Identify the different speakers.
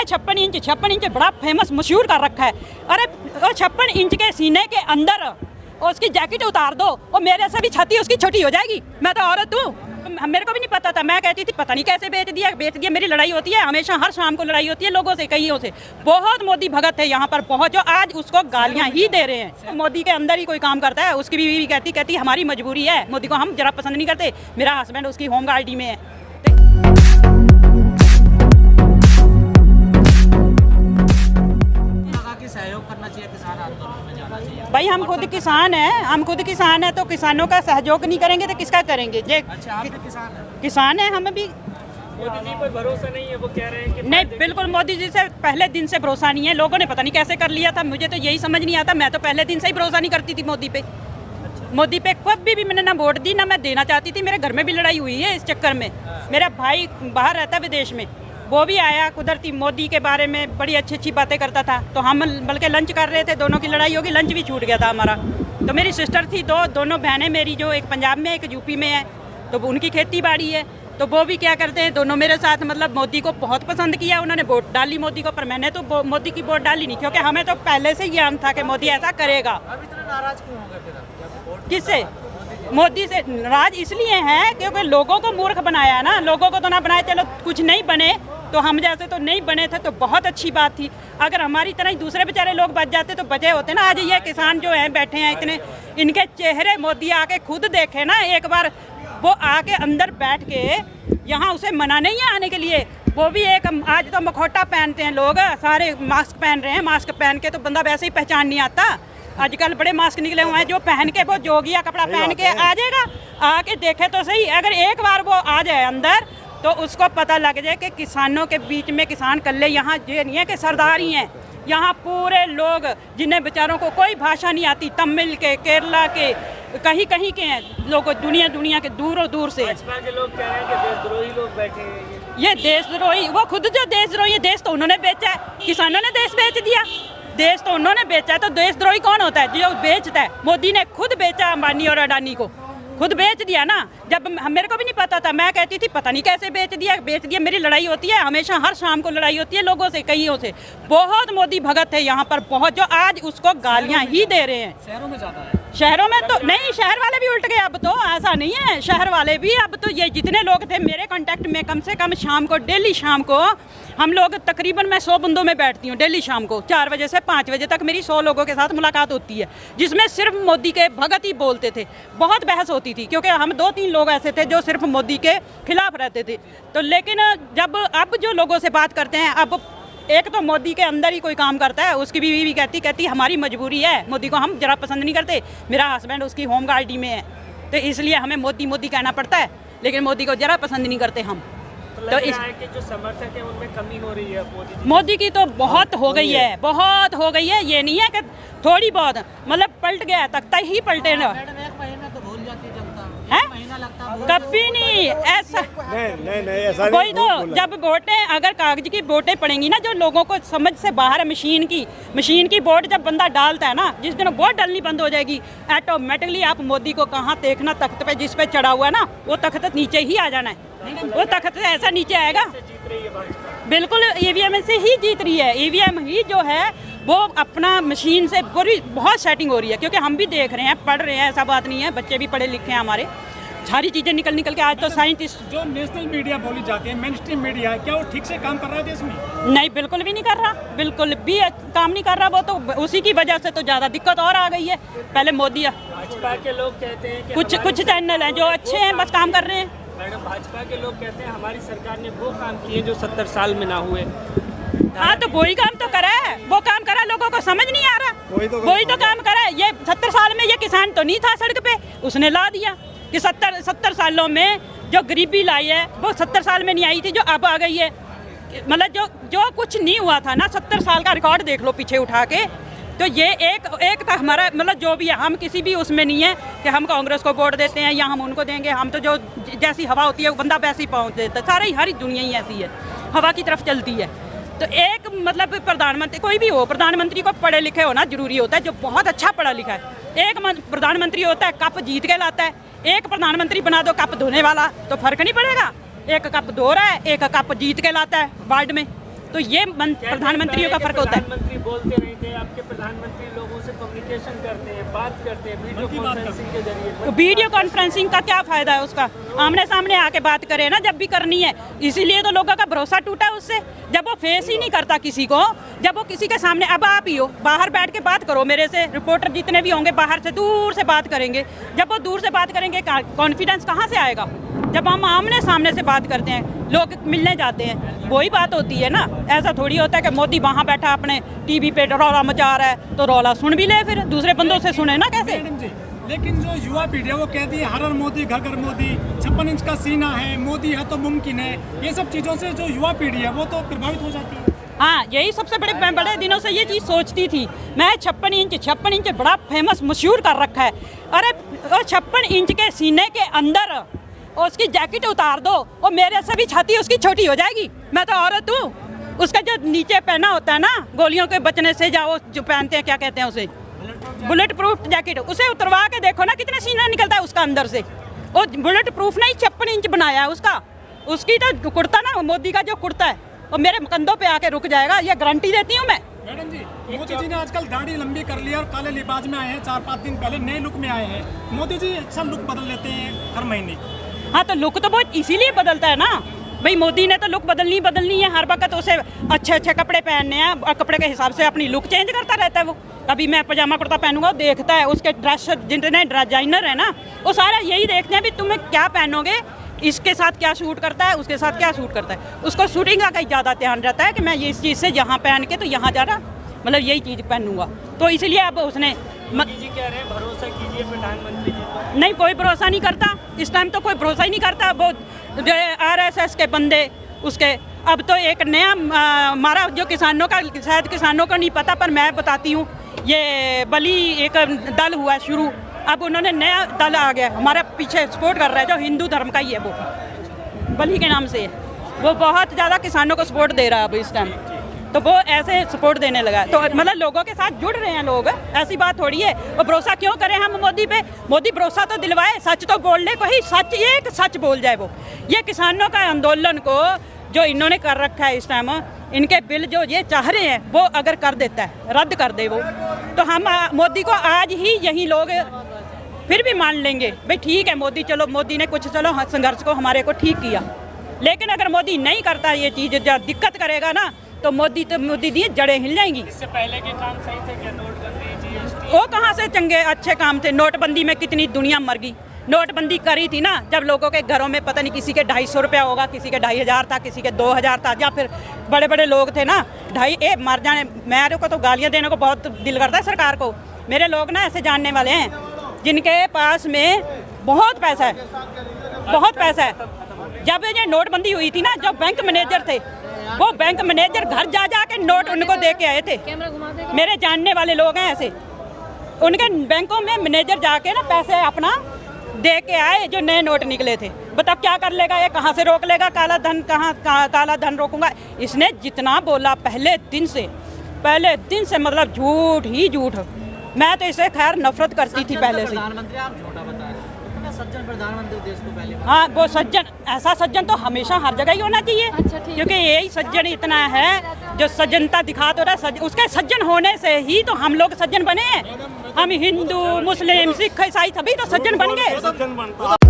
Speaker 1: है 56 इंच बड़ा फेमस मशहूर कर रखा है। अरे वो 56 इंच के सीने के अंदर उसकी जैकेट उतार दो और मेरे से भी छाती उसकी छोटी हो जाएगी। मैं तो औरत हूँ, मेरे को भी नहीं पता था। मैं कहती थी पता नहीं कैसे बेच दिया। मेरी लड़ाई होती है हमेशा, हर शाम को लड़ाई होती है लोगों से, कईयों से। बहुत मोदी भगत है यहाँ पर, बहुत, जो आज उसको गालियाँ ही दे रहे हैं। मोदी के अंदर ही कोई काम करता है, उसकी बीवी कहती हमारी मजबूरी है, मोदी को हम जरा पसंद नहीं करते। मेरा हस्बैंड उसकी होम गार्ड में है।
Speaker 2: सहयोग करना चाहिए, किसान आंदोलन में जाना चाहिए।
Speaker 1: भाई हम खुद किसान हैं तो किसानों का सहयोग नहीं करेंगे तो किसका करेंगे?
Speaker 2: अच्छा, आप भी
Speaker 1: किसान है, हम भी।
Speaker 3: मोदी जी पर भरोसा नहीं है, वो कह रहे हैं कि
Speaker 1: नहीं, बिल्कुल मोदी जी से पहले दिन से भरोसा नहीं है। लोगों ने पता नहीं कैसे कर लिया था, मुझे तो यही समझ नहीं आता। मैं तो पहले दिन से ही भरोसा नहीं करती थी मोदी पे। मोदी पे कभी भी मैंने ना वोट दी, ना मैं देना चाहती थी। मेरे घर में भी लड़ाई हुई है इस चक्कर में। मेरा भाई बाहर रहता है विदेश में, वो भी आया कुदरती, मोदी के बारे में बड़ी अच्छी बातें करता था। तो हम बल्कि लंच कर रहे थे, दोनों की लड़ाई होगी, लंच भी छूट गया था हमारा। तो मेरी सिस्टर थी, दोनों बहनें मेरी, जो एक पंजाब में एक यूपी में है, तो उनकी खेती बाड़ी है। तो वो भी क्या करते हैं, दोनों मेरे साथ मतलब मोदी को बहुत पसंद किया। उन्होंने वोट डाली मोदी को, पर मैंने तो मोदी की वोट डाली नहीं, क्योंकि हमें तो पहले से ही ज्ञान था कि मोदी ऐसा करेगा।
Speaker 2: अब इतना नाराज क्यों हो गए फिर आप?
Speaker 1: किससे? मोदी से नाराज इसलिए हैं क्योंकि लोगों को मूर्ख बनाया है ना। लोगों को तो ना बनाए, चलो कुछ नहीं बने तो हम जैसे तो नहीं बने थे तो बहुत अच्छी बात थी। अगर हमारी तरह ही दूसरे बेचारे लोग बच जाते तो बचे होते ना। आज ये किसान जो हैं बैठे हैं इतने, इनके चेहरे मोदी आके खुद देखे ना एक बार, वो आके अंदर बैठ के यहाँ उसे मना नहीं है आने के लिए। वो भी एक, आज तो मखौटा पहनते हैं लोग, सारे मास्क पहन रहे हैं। मास्क पहन के तो बंदा वैसे ही पहचान नहीं आता। आजकल बड़े मास्क निकले हुए हैं, जो पहन के वो जोगिया कपड़ा पहन के आ जाएगा, आके देखे तो सही। अगर एक बार वो आ जाए अंदर तो उसको पता लग जाए कि किसानों के बीच में किसान कल्ले यहाँ ये नहीं है कि सरदार ही हैं। यहाँ पूरे लोग जिन्हें बेचारों को कोई भाषा नहीं आती, तमिल के, केरला के, कहीं कहीं के हैं लोग, दुनिया के दूर दूर से।
Speaker 3: भाजपा के लोग कह रहे हैं कि देशद्रोही लोग बैठे हैं।
Speaker 1: ये देशद्रोही, वो खुद जो देशद्रोही है, देश तो उन्होंने बेचा है, किसानों ने देश बेच दिया। देश तो उन्होंने बेचा है, तो देशद्रोही कौन होता है? जो बेचता है। मोदी ने खुद बेचा अंबानी और अडानी को, खुद बेच दिया ना। जब मेरे को भी नहीं पता था, मैं कहती थी पता नहीं कैसे बेच दिया। मेरी लड़ाई होती है हमेशा, हर शाम को लड़ाई होती है लोगों से, कईयों से। बहुत मोदी भगत है यहाँ पर, बहुत, जो आज उसको गालियाँ ही दे रहे हैं।
Speaker 2: शहरों में ज़्यादा है।
Speaker 1: शहरों में तो नहीं, शहर वाले भी उल्ट गए अब तो, ऐसा नहीं है। शहर वाले भी अब तो, ये जितने लोग थे मेरे कांटेक्ट में, कम से कम शाम को, डेली शाम को हम लोग तकरीबन, मैं 100 बंदों में बैठती हूँ डेली शाम को। 4 बजे से 5 बजे तक मेरी 100 लोगों के साथ मुलाकात होती है, जिसमें सिर्फ मोदी के भगत ही बोलते थे। बहुत बहस होती थी क्योंकि हम 2-3 लोग ऐसे थे जो सिर्फ मोदी के खिलाफ रहते थे। तो लेकिन जब अब जो लोगों से बात करते हैं, अब एक तो मोदी के अंदर ही कोई काम करता है, उसकी बीवी भी कहती हमारी मजबूरी है, मोदी को हम जरा पसंद नहीं करते। मेरा हस्बैंड उसकी होम गार्ड में है, तो इसलिए हमें मोदी कहना पड़ता है, लेकिन मोदी को जरा पसंद नहीं करते हम।
Speaker 3: तो इस के जो समर्थक है उनमें कमी हो रही है
Speaker 1: मोदी की तो बहुत हो गई है, बहुत हो गई है। ये नहीं है कि थोड़ी बहुत, मतलब पलट गया, तख्ता ही पलटे ना।
Speaker 2: एक महीना तो भूल जाती है जनता,
Speaker 1: है?
Speaker 2: महीना लगता है।
Speaker 1: कभी नहीं ऐसा,
Speaker 4: नहीं ऐसा
Speaker 1: कोई तो जब वोटें, अगर कागज की वोटें पड़ेंगी ना, जो लोगों को समझ से बाहर है, मशीन की वोट जब बंदा डालता है ना, जिस दिन वोट डालनी बंद हो जाएगी, ऑटोमेटिकली आप मोदी को कहाँ देखना, तख्त पे जिस पे चढ़ा हुआ है ना, वो तख्त नीचे ही आ जाना है। वो तख्त से ऐसा नीचे आएगा। बिल्कुल ईवीएम से ही जीत रही है। ईवीएम ही जो है वो अपना मशीन से पूरी बहुत सेटिंग हो रही है, क्योंकि हम भी देख रहे हैं, पढ़ रहे हैं, ऐसा बात नहीं है, बच्चे भी पढ़े लिखे हैं हमारे, सारी चीज़ें निकल के आज तो साइंटिस्ट।
Speaker 5: जो नेशनल मीडिया बोली जाती है, मेन स्ट्रीम मीडिया, क्या वो ठीक से काम कर रहा है देश में?
Speaker 1: नहीं, बिल्कुल भी नहीं कर रहा, बिल्कुल भी काम नहीं कर रहा। वो तो उसी की वजह से तो ज़्यादा दिक्कत और आ गई है। पहले मोदी,
Speaker 3: भाजपा के लोग कहते हैं कि
Speaker 1: कुछ चैनल हैं जो अच्छे हैं, बस काम कर रहे हैं।
Speaker 3: मैडम, भाजपा के लोग कहते हैं हमारी सरकार ने वो काम किए जो 70 साल में ना हुए।
Speaker 1: हाँ, तो वही काम तो करा है, वो काम करा, लोगों को समझ नहीं आ रहा। वही तो काम करा है। ये 70 साल में ये किसान तो नहीं था सड़क पे, उसने ला दिया कि 70 सालों में जो गरीबी लाई है वो 70 साल में नहीं आई थी, जो अब आ गई है। मतलब जो कुछ नहीं हुआ था ना, 70 साल का रिकॉर्ड देख लो पीछे उठा के। तो ये एक था हमारा, मतलब जो भी है, हम किसी भी उसमें नहीं है कि हम कांग्रेस को वोट देते हैं या हम उनको देंगे। हम तो जो जैसी हवा होती है बंदा वैसी पहुँच देता है। सारी हरी दुनिया ही ऐसी है, हवा की तरफ चलती है। तो एक मतलब प्रधानमंत्री, कोई भी हो, प्रधानमंत्री को पढ़े लिखे होना जरूरी होता है, जो बहुत अच्छा पढ़ा लिखा है। एक प्रधानमंत्री होता है कप जीत के लाता है, एक प्रधानमंत्री बना दो कप धोने वाला, तो फर्क नहीं पड़ेगा। एक कप धो रहा है, एक कप जीत के लाता है वार्ड में, तो ये प्रधानमंत्रियों का फर्क होता है।
Speaker 3: प्रधानमंत्री बोलते नहीं थे, आपके प्रधानमंत्री लोगों से कम्युनिकेशन करते हैं, बात करते हैं वीडियो कॉन्फ्रेंसिंग के जरिए।
Speaker 1: तो वीडियो कॉन्फ्रेंसिंग का क्या फायदा है उसका? आमने सामने आके बात करे ना जब भी करनी है। इसीलिए तो लोगों का भरोसा टूटा है उससे, जब वो फेस ही नहीं करता किसी को, जब वो किसी के सामने। अब आप ही हो, बाहर बैठ के बात करो मेरे से, रिपोर्टर जितने भी होंगे बाहर से दूर से बात करेंगे। जब वो दूर से बात करेंगे कॉन्फिडेंस कहाँ से आएगा? जब हम आमने सामने से बात करते हैं, लोग मिलने जाते हैं, वही बात होती है ना। ऐसा थोड़ी होता है कि मोदी वहाँ बैठा अपने टीवी पे रौला मचा रहा है तो रौला सुन भी ले, फिर दूसरे बंदों से सुने ना कैसे।
Speaker 5: मैडम जी, लेकिन जो युवा पीढ़ी है वो कहती है हर हर मोदी घर घर मोदी, 56 इंच का सीना है, मोदी है तो मुमकिन है। ये सब चीज़ों से जो युवा पीढ़ी है वो तो प्रभावित हो जाती है।
Speaker 1: हाँ, यही सबसे बड़े दिनों से ये चीज़ सोचती थी मैं। 56 इंच बड़ा फेमस मशहूर कर रखा है। अरे 56 इंच के सीने के अंदर और उसकी जैकेट उतार दो और मेरे से भी छाती उसकी छोटी हो जाएगी। मैं तो औरत हूँ। उसका जो नीचे पहना होता है ना गोलियों के बचने से, जाओ जो पहनते हैं क्या कहते हैं उसे, बुलेट प्रूफ जैकेट, उसे उतरवा के देखो ना कितना सीना निकलता है उसका अंदर से। और बुलेट प्रूफ नहीं 56 इंच बनाया है उसका। उसकी तो कुर्ता ना, मोदी का जो कुर्ता है वो मेरे कंधों पे आके रुक जाएगा, ये गारंटी देती हूँ मैं।
Speaker 5: मैडम जी, मोदी जी ने आजकल दाढ़ी लंबी कर ली और काले लिबास में आए हैं। 4-5 दिन पहले नए लुक में आए हैं। मोदी जी अच्छा लुक बदल लेते हैं हर महीने।
Speaker 1: हाँ, तो लुक तो वो इसीलिए बदलता है ना भाई। मोदी ने तो लुक बदलनी है हर वक्त। उसे अच्छे कपड़े पहनने हैं और कपड़े के हिसाब से अपनी लुक चेंज करता रहता है वो। कभी मैं पजामा कुर्ता पहनूंगा, देखता है उसके ड्रेस, जितने डिजाइनर है ना वो सारा यही देखते हैं भी तुम्हें क्या पहनोगे, इसके साथ क्या सूट करता है, उसके साथ क्या सूट करता है। उसको शूटिंग का कहीं ज़्यादा ध्यान रहता है कि मैं ये इस चीज़ से यहाँ पहन के तो यहाँ जा रहा, मतलब यही चीज़ पहनूंगा। तो इसलिए अब उसने
Speaker 3: मोदी जी कह रहे हैं भरोसा कीजिए प्रधानमंत्री जी पर।
Speaker 1: नहीं, कोई भरोसा नहीं करता इस टाइम, तो कोई भरोसा ही नहीं करता। वो जो RSS के बंदे उसके, अब तो एक नया हमारा जो किसानों का, शायद किसानों को नहीं पता पर मैं बताती हूँ, ये बली एक दल हुआ शुरू। अब उन्होंने नया दल आ गया हमारे पीछे सपोर्ट कर रहा है, जो हिंदू धर्म का ही है, वो बली के नाम से है। वो बहुत ज़्यादा किसानों को सपोर्ट दे रहा है अब इस टाइम, तो वो ऐसे सपोर्ट देने लगा। तो मतलब लोगों के साथ जुड़ रहे हैं लोग, ऐसी बात थोड़ी है। और भरोसा क्यों करें हम मोदी पे? मोदी भरोसा तो दिलवाए, सच तो बोलने को ही, सच एक सच बोल जाए वो। ये किसानों का आंदोलन को जो इन्होंने कर रखा है इस टाइम, इनके बिल जो ये चाह रहे हैं वो अगर कर देता है, रद्द कर दे वो, तो हम मोदी को आज ही यही लोग फिर भी मान लेंगे भाई ठीक है मोदी, चलो मोदी ने कुछ, चलो संघर्ष को हमारे को ठीक किया। लेकिन अगर मोदी नहीं करता ये चीज़, जब दिक्कत करेगा ना तो मोदी दी जड़ें हिल जाएंगी।
Speaker 3: इससे पहले के काम सही थे क्या? नोटबंदी, GST,
Speaker 1: वो कहाँ से चंगे अच्छे काम थे? नोटबंदी में कितनी दुनिया मर गई। नोटबंदी करी थी ना जब लोगों के घरों में पता नहीं किसी के 250 रुपया होगा, किसी के 2500 था, किसी के 2000 था, या फिर बड़े बड़े लोग थे ना मर जाने। मेरे को तो गालियाँ देने को बहुत दिल करता है सरकार को। मेरे लोग ना ऐसे जानने वाले हैं जिनके पास में बहुत पैसा है, बहुत पैसा है। जब ये नोटबंदी हुई थी ना, जो बैंक मैनेजर थे वो बैंक मैनेजर घर जा जा के नोट उनको दे के आए थे। मेरे जानने वाले लोग हैं ऐसे, उनके बैंकों में मैनेजर जाके ना पैसे अपना दे के आए जो नए नोट निकले थे। बताओ क्या कर लेगा ये? कहाँ से रोक लेगा काला धन? कहाँ काला धन रोकूंगा? इसने जितना बोला पहले दिन से मतलब झूठ ही झूठ। मैं तो इसे खैर नफरत करती थी पहले से।
Speaker 2: प्रधानमंत्री आप झूठा बता रहे हैं, इतना सज्जन प्रधानमंत्री देश को पहले।
Speaker 1: हाँ, वो सज्जन, ऐसा सज्जन तो हमेशा हर जगह ही होना चाहिए। क्योंकि यही सज्जन इतना है जो सज्जनता दिखा तो रहा है। उसके सज्जन होने से ही तो हम लोग सज्जन बने हैं। हम हिंदू, मुस्लिम, सिख, ईसाई सभी तो सज्जन बन गए।